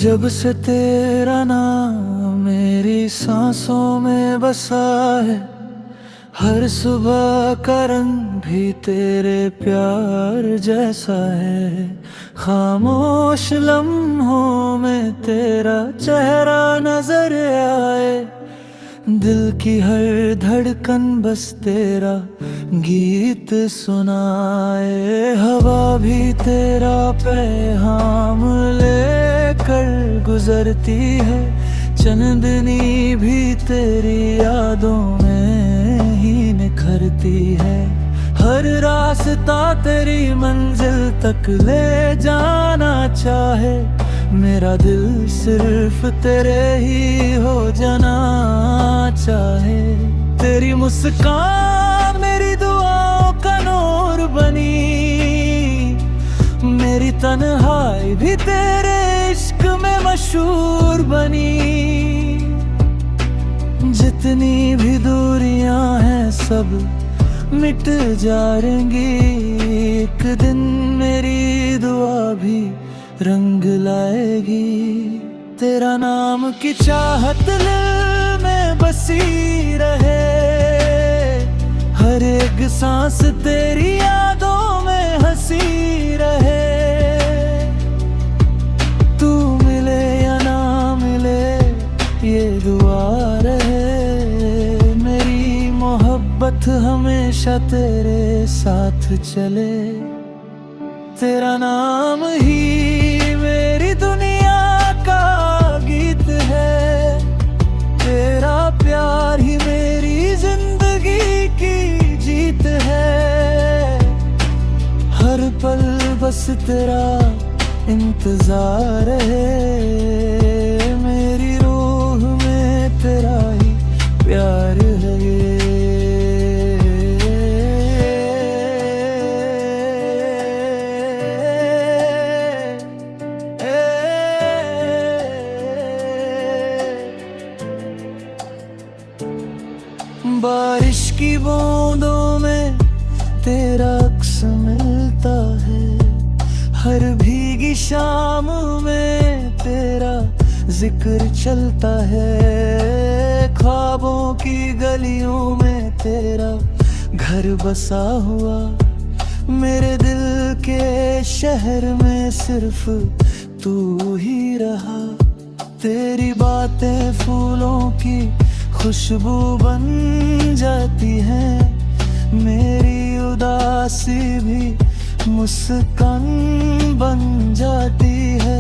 जब से तेरा नाम मेरी सांसों में बसा है, हर सुबह का रंग भी तेरे प्यार जैसा है। खामोश लम्हों में तेरा चेहरा नजर आए, दिल की हर धड़कन बस तेरा गीत सुनाए। हवा भी तेरा पैगाम लेकर गुजरती है, चांदनी भी तेरी यादों में ही निखरती है। हर रास्ता तेरी मंजिल तक ले जाना चाहे, मेरा दिल सिर्फ तेरे ही हो जाना चाहे। तेरी मुस्कान मेरी दुआओं का नूर बनी, मेरी तन्हाई भी तेरे इश्क में मशहूर बनी। जितनी भी दूरियां हैं सब मिट जाएंगी, एक दिन मेरी दुआ भी रंग लाएगी। तेरा नाम की चाहत दिल में बसी रहे, हर एक सांस तेरी यादों में हंसी रहे। तू मिले या ना मिले ये दुआ रहे, मेरी मोहब्बत हमेशा तेरे साथ चले। तेरा नाम ही मेरी दुनिया का गीत है, तेरा प्यार ही मेरी जिंदगी की जीत है। हर पल बस तेरा इंतजार है, मेरी रूह में तेरा ही प्यार है। बारिश की बूंदों में तेरा अक्स मिलता है, हर भीगी शाम में तेरा जिक्र चलता है। ख्वाबों की गलियों में तेरा घर बसा हुआ, मेरे दिल के शहर में सिर्फ तू ही रहा। तेरी बातें फूलों की खुशबू बन जाती है, मेरी उदासी भी मुस्कान बन जाती है।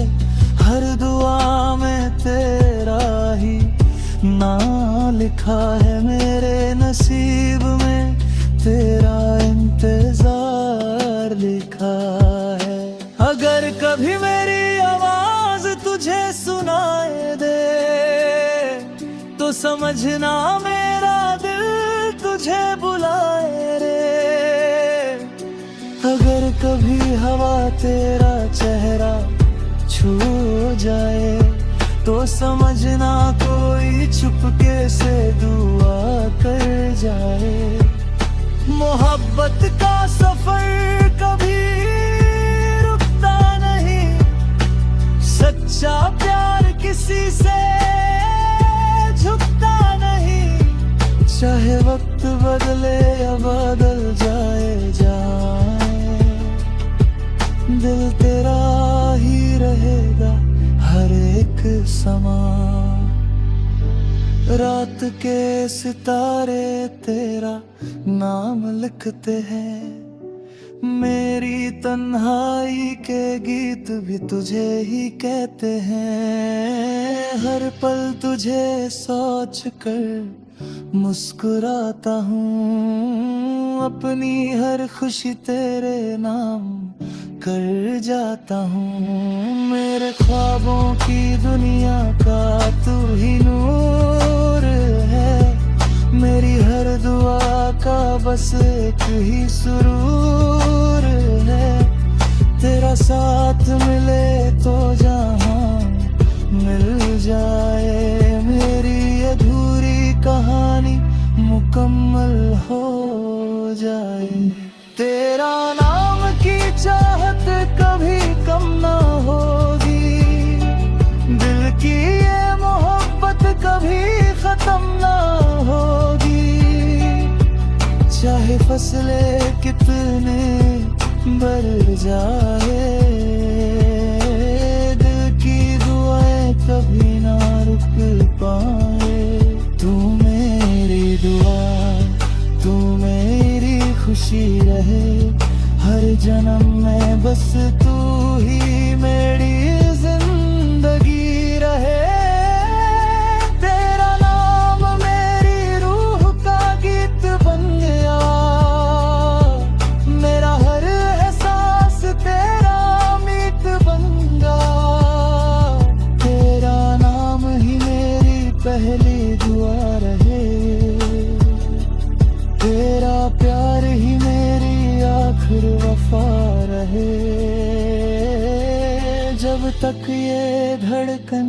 हर दुआ में तेरा ही नाम लिखा है, मेरे नसीब में तेरा इंतजार लिखा है। अगर कभी मेरी आवाज तुझे सुनाए दे तो समझना मेरा दिल तुझे बुलाए रे। अगर कभी हवा तेरा चेहरा छू जाए तो समझना कोई चुपके से दुआ कर जाए। मोहब्बत का सफर कभी रुकता नहीं, सच्चा प्यार किसी से झुकता नहीं। चाहे वक्त बदले या बदल जाए, दिल तेरा ही रहेगा हर एक समा। रात के सितारे तेरा नाम लिखते हैं, मेरी तन्हाई के गीत भी तुझे ही कहते हैं। हर पल तुझे सोच कर मुस्कुराता हूँ, अपनी हर खुशी तेरे नाम कर जाता हूँ। मेरे ख्वाबों की दुनिया का तू ही नूर है, मेरी हर दुआ का बस एक ही सुरूर है। तेरा साथ मिले तो जहां मिल जाए, मेरी अधूरी कहानी मुकम्मल हो जाए। तेरा नाम की चाहत कभी कम ना होगी, फासले कितने बढ़ जाए, दिल की दुआएं कभी ना रुक पाए। तू मेरी दुआ, तू मेरी खुशी रहे, हर जन्म में बस तू ही मेरी जिंदगी रहे। तेरा नाम मेरी रूह का गीत बन गया, मेरा हर एहसास तेरा मीत बन गया। तेरा नाम ही मेरी पहली दुआ रहे, तेरा प्यार ही मेरी आखिर वफा रहे। जब तक ये धड़कन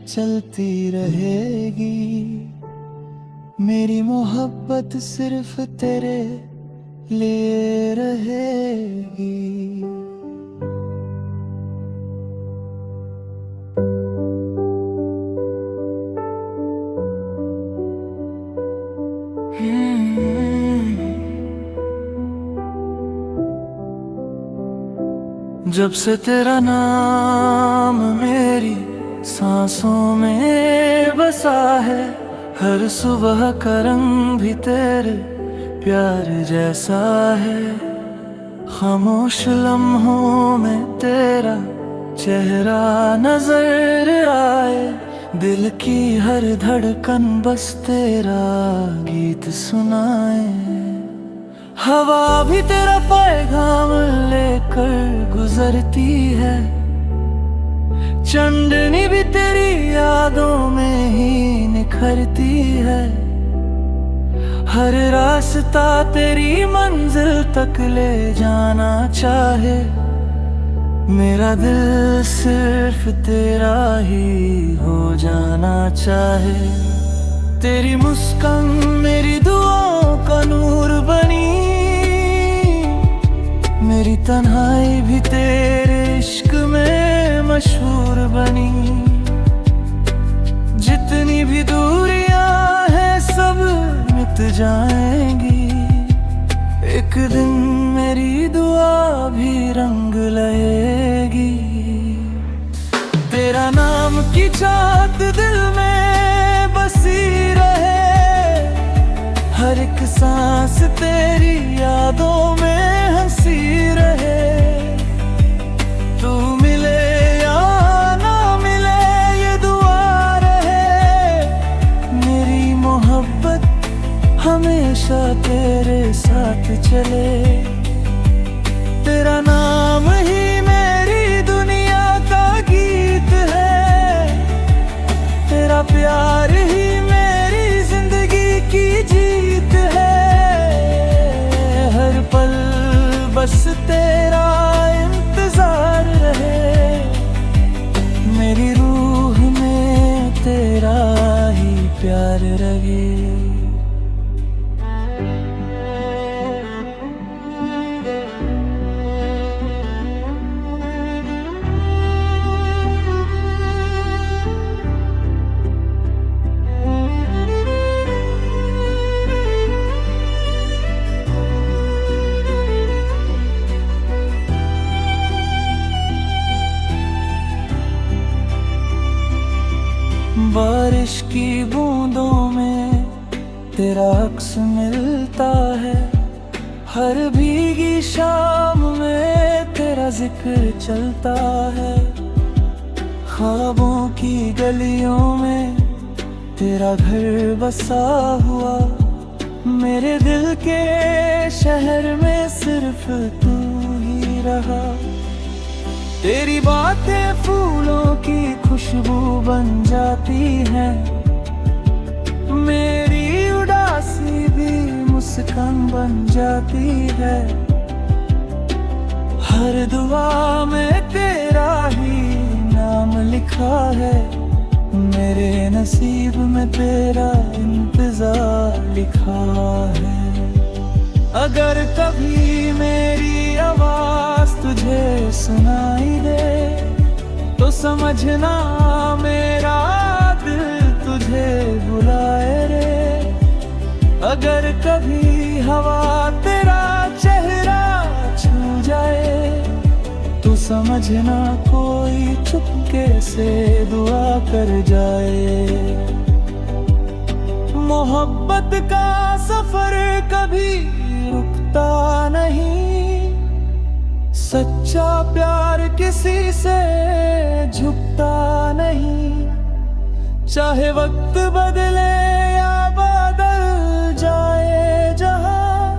चलती रहेगी, मेरी मोहब्बत सिर्फ तेरे लिए रहेगी। जब से तेरा नाम मेरी सांसों में बसा है, हर सुबह का रंग भी तेरे प्यार जैसा है। खामोश लम्हों में तेरा चेहरा नजर आए, दिल की हर धड़कन बस तेरा गीत सुनाए। हवा भी तेरा पैगाम लेकर गुजरती है, चंदनी भी तेरी यादों में ही निखरती है। हर रास्ता तेरी मंजिल तक ले जाना चाहे, मेरा दिल सिर्फ तेरा ही हो जाना चाहे। तेरी मुस्कान मेरी दुआओं का नूर बनी, मेरी तन्हाई भी तेरे इश्क में मशहूर बनी। जितनी भी दूरियां हैं सब मिट जाएंगी, एक दिन मेरी दुआ भी रंग लाएगी। तेरा नाम की चाहत दिल में बसी रहे, हर एक सांस तेरी यादों में हंसी रहे। तू मिले या ना मिले ये दुआ रहे, मेरी मोहब्बत हमेशा तेरे साथ चले। तेरा नाम ही मेरी दुनिया का गीत है, तेरा प्यार ही मेरी जिंदगी की जीत है। हर पल बस तेरा इंतजार रहे, मेरी रूह में तेरा ही प्यार रहे। बारिश की बूंदों में तेरा अक्स मिलता है, हर भीगी शाम में तेरा जिक्र चलता है। ख्वाबों की गलियों में तेरा घर बसा हुआ, मेरे दिल के शहर में सिर्फ तू ही रहा। तेरी बातें फूलों की खुशबू बन जाती है, मेरी उदासी भी मुस्कान बन जाती है। हर दुआ में तेरा ही नाम लिखा है, मेरे नसीब में तेरा इंतजार लिखा है। अगर कभी मेरी आवाज तुझे सुनाई दे, तो समझना मेरा दिल तुझे बुलाए रे। अगर कभी हवा तेरा समझना कोई चुपके से दुआ कर जाए। मोहब्बत का सफर कभी रुकता नहीं, सच्चा प्यार किसी से झुकता नहीं। चाहे वक्त बदले या बदल जाए जहां,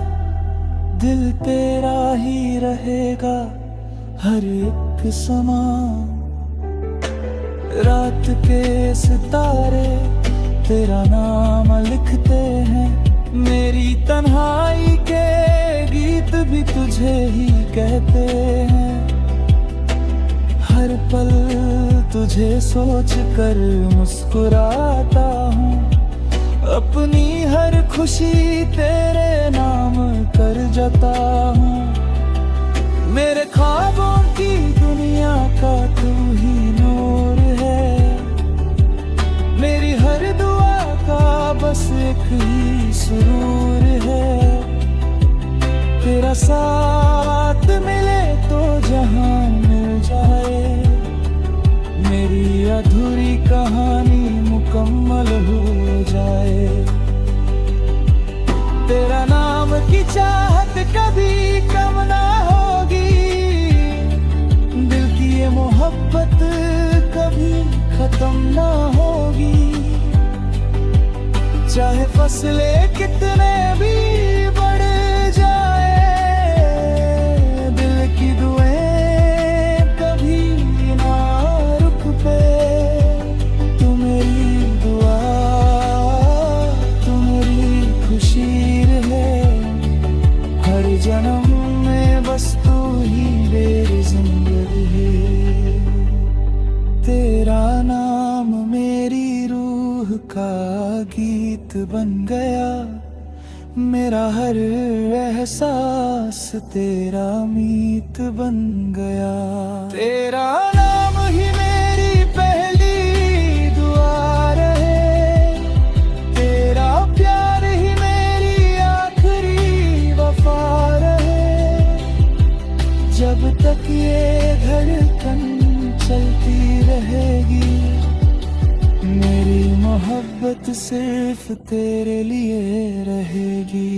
दिल तेरा ही रहेगा हर एक समा। रात के सितारे तेरा नाम लिखते हैं, मेरी तन्हाई के गीत भी तुझे ही कहते हैं। हर पल तुझे सोच कर मुस्कुराता हूँ, अपनी हर खुशी तेरे नाम कर जाता हूँ। मेरे ख्वाबों की दुनिया का तू ही नूर है, मेरी हर दुआ का बस एक ही सुरूर है। तेरा साथ मिले तो जहां मिल जाए, मेरी अधूरी कहानी मुकम्मल हो जाए। तेरा नाम की चाहत कभी कम ना होगी, दिल की ये मोहब्बत कभी खत्म ना होगी। चाहे फसलें कितने भी बढ़ जाए, दिल की दुआएं कभी ना रुक पे। तू मेरी दुआ, तू मेरी खुशी रहे, हर जन्म में बस तू ही मेरी जिंदगी है। तेरा नाम मेरी रूह का गीत बन गया, मेरा हर एहसास तेरा मीत बन गया। तेरा नाम ही मेरी पहली दुआ रहे, तेरा प्यार ही मेरी आखिरी वफा रहे। जब तक ये धड़कन चलती रहेगी, मेरी मोहब्बत सिर्फ तेरे लिए रहेगी।